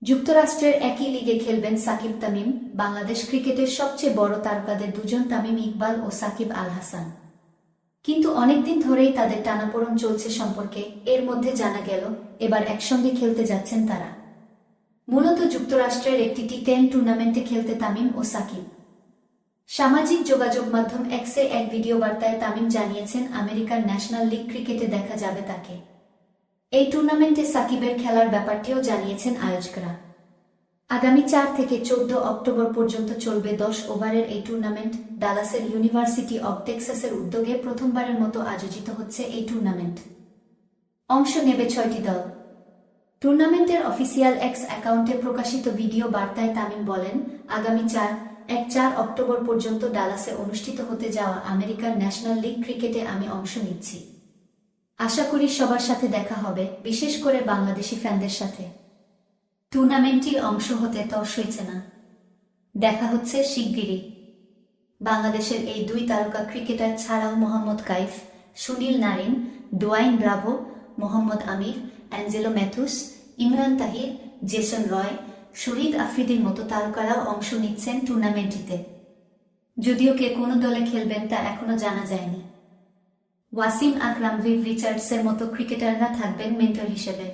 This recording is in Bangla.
যুক্তরাষ্ট্রের একই লিগে খেলবেন সাকিব তামিম। বাংলাদেশ ক্রিকেটের সবচেয়ে বড় তারকাদের দুজন তামিম ইকবাল ও সাকিব আল হাসান। কিন্তু অনেকদিন ধরেই তাদের টানাপোড়েন চলছে সম্পর্কে। এর মধ্যে জানা গেল এবার একসঙ্গে খেলতে যাচ্ছেন তারা। মূলত যুক্তরাষ্ট্রের একটি টি10 টুর্নামেন্টে খেলতে তামিম ও সাকিব। সামাজিক যোগাযোগ মাধ্যম এক্সে এক ভিডিও বার্তায় তামিম জানিয়েছেন আমেরিকার ন্যাশনাল লিগ ক্রিকেটে দেখা যাবে তাকে। এই টুর্নামেন্টে সাকিবের খেলার ব্যাপারটিও জানিয়েছেন আয়োজকরা। আগামী 4 থেকে 14 অক্টোবর পর্যন্ত চলবে 10 ওভারের এই টুর্নামেন্ট। ডালাসের ইউনিভার্সিটি অব টেক্সাসের উদ্যোগে প্রথমবারের মতো আয়োজিত হচ্ছে এই টুর্নামেন্ট। অংশ নেবে 6টি দল। টুর্নামেন্টের অফিসিয়াল এক্স অ্যাকাউন্টে প্রকাশিত ভিডিও বার্তায় তামিম বলেন, আগামী 4 অক্টোবর পর্যন্ত ডালাসে অনুষ্ঠিত হতে যাওয়া আমেরিকার ন্যাশনাল লিগ ক্রিকেটে আমি অংশ নিচ্ছি। আশা করি সবার সাথে দেখা হবে, বিশেষ করে বাংলাদেশি ফ্যানদের সাথে। টুর্নামেন্টটির অংশ হতে তর সইছে না। দেখা হচ্ছে শিগগিরই। বাংলাদেশের এই দুই তারকা ক্রিকেটার ছাড়াও Mohammad Kaif, Sunil Narine, Dwayne Bravo, Mohammad Amir, Angelo Mathews, Imran Tahir, Jason Roy, Shahid আফ্রিদির মতো তারকারাও অংশ নিচ্ছেন টুর্নামেন্টটিতে। যদিও কে কোন দলে খেলবেন তা এখনো জানা যায়নি। ওয়াসিম আকরাম, ভিভ রিচার্ডসের মতো ক্রিকেটাররা থাকবেন মেন্টর হিসেবে।